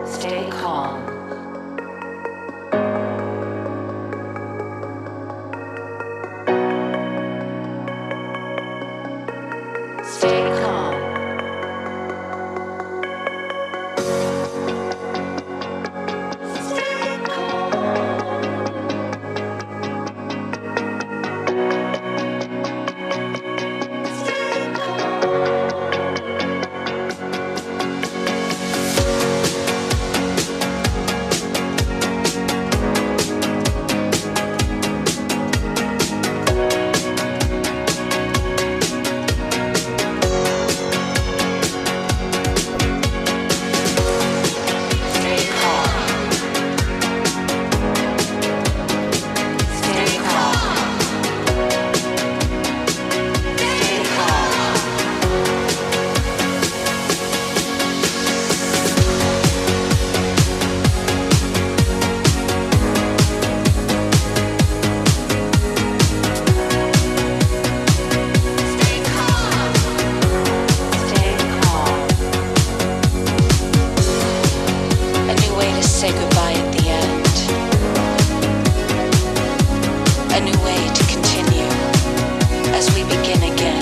Stay calm. Stay calm. Stay say goodbye at the end. A new way to continue as we begin again.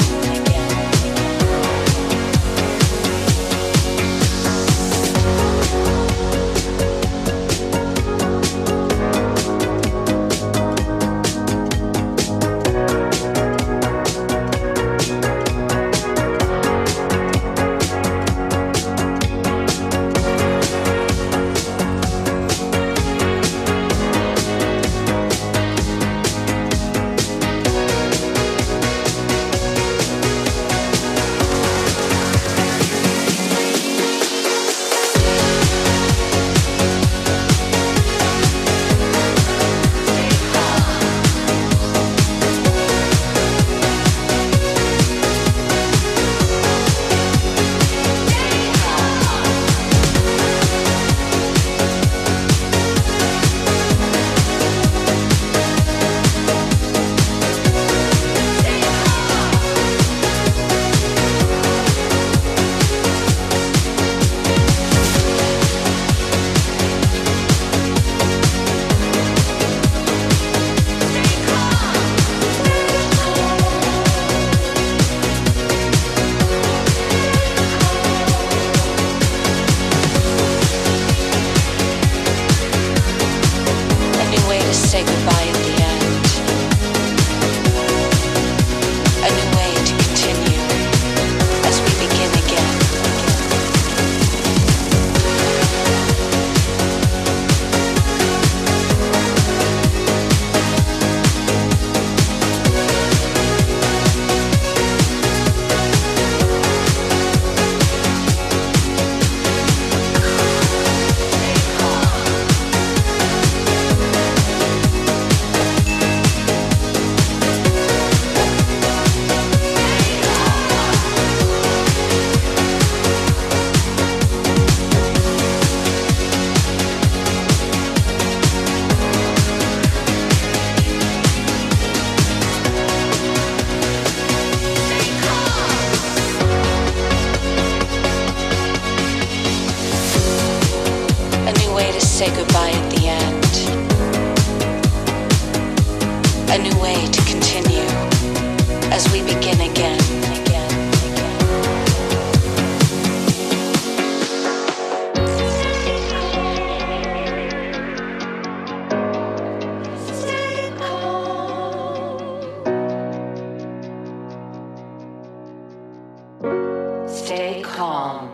Say goodbye at the end. A new way to continue as we begin again. Say goodbye at the end. A new way to continue as we begin again. Stay calm.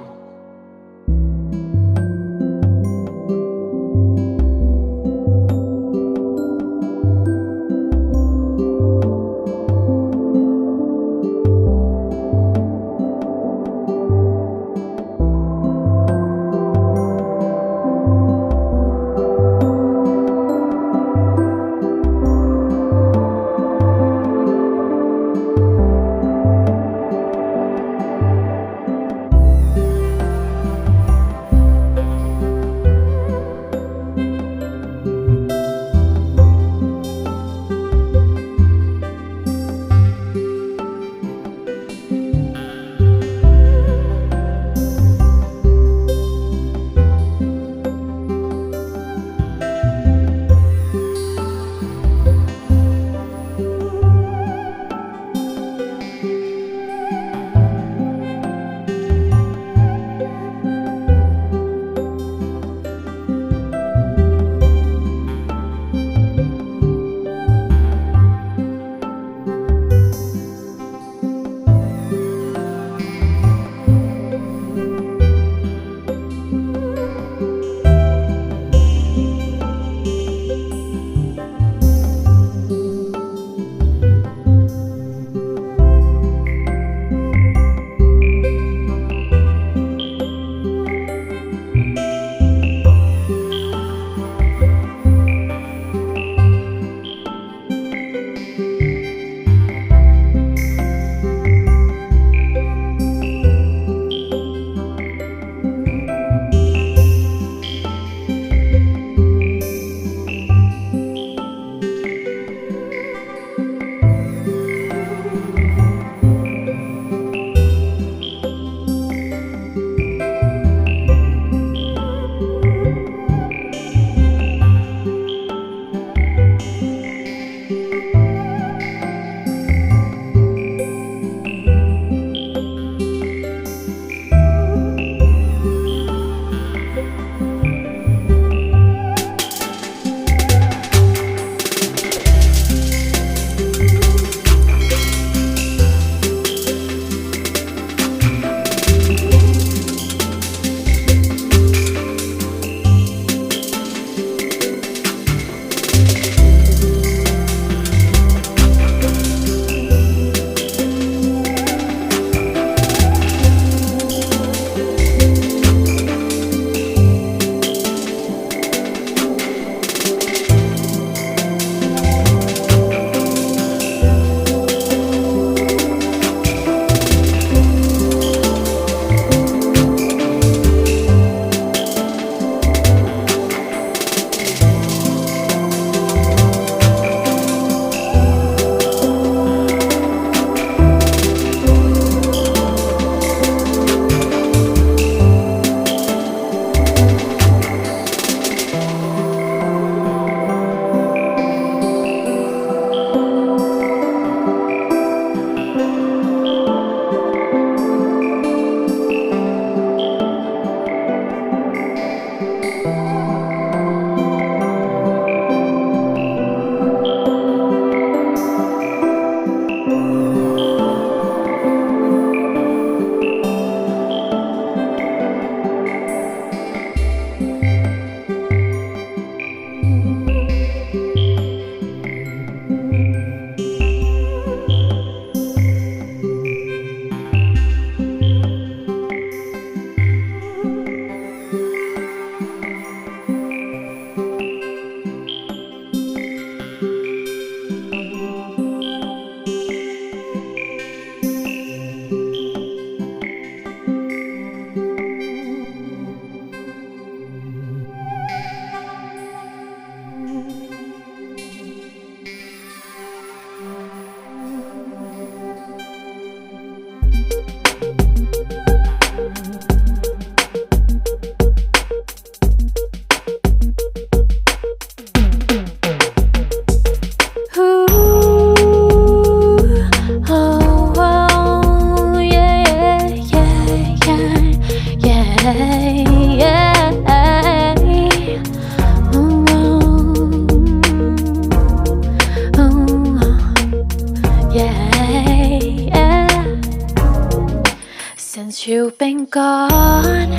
Since you've been gone,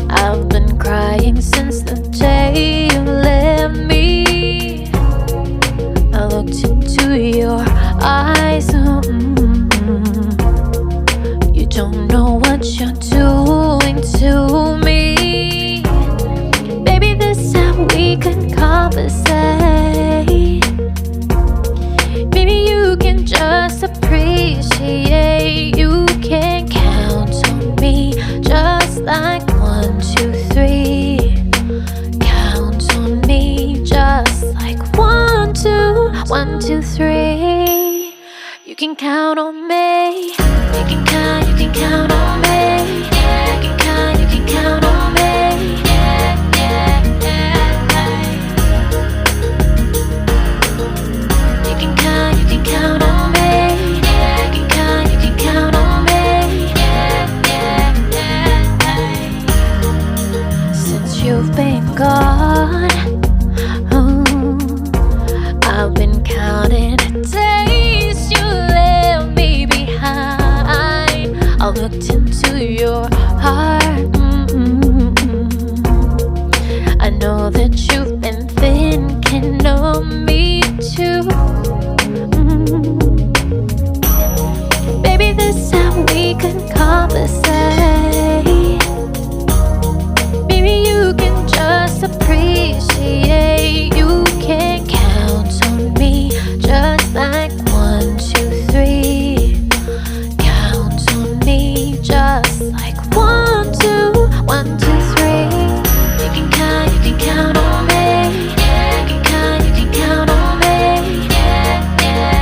I've been crying since the day you left me. I looked into your eyes, you don't know what you're doing to me. Baby, this time we can conversate. Maybe you can just appreciate. You can count on me just like 1, 2, 3. Count on me just like 1, 2, 1, 2, 3. You can count on me. You can count on me. You can count on me. You can count on me. You can count on me. Since you've been gone, I've been counting the days you left me behind. I looked into your heart. I know that you've been thinking of me too. Baby, this time we can conversate. Maybe you can just appreciate. You can count on me just like 1, 2, 3. Count on me just like 1, 2, 1, 2, 3. You can count on me. You can count on me. You can count on me. You can count on me.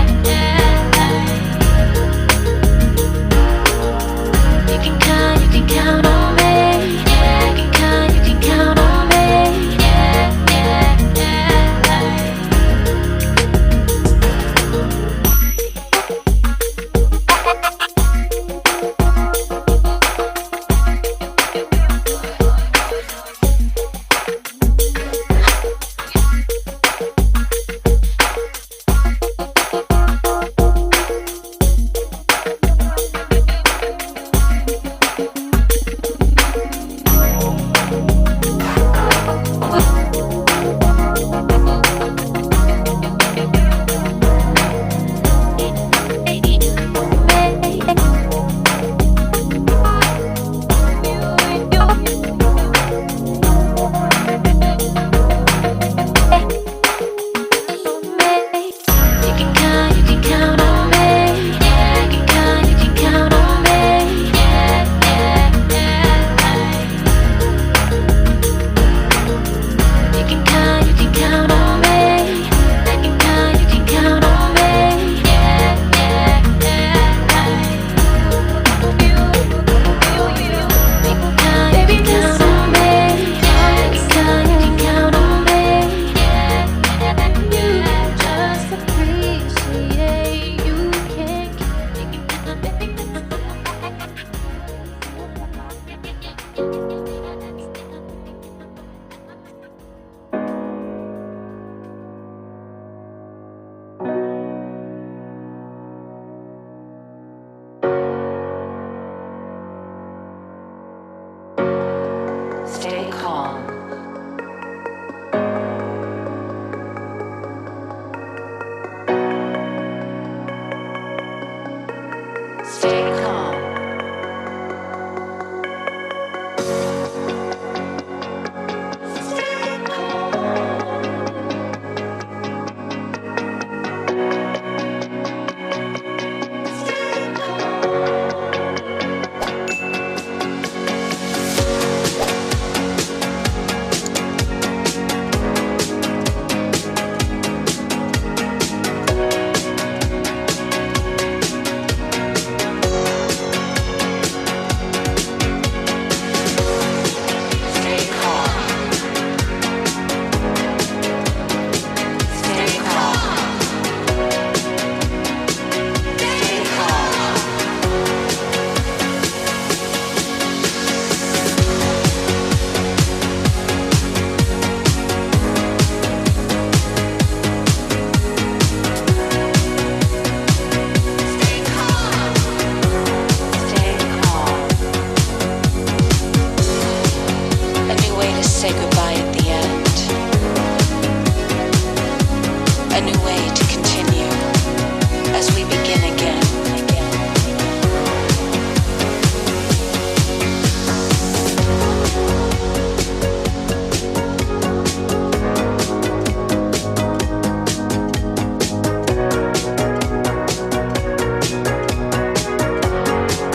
Stay calm.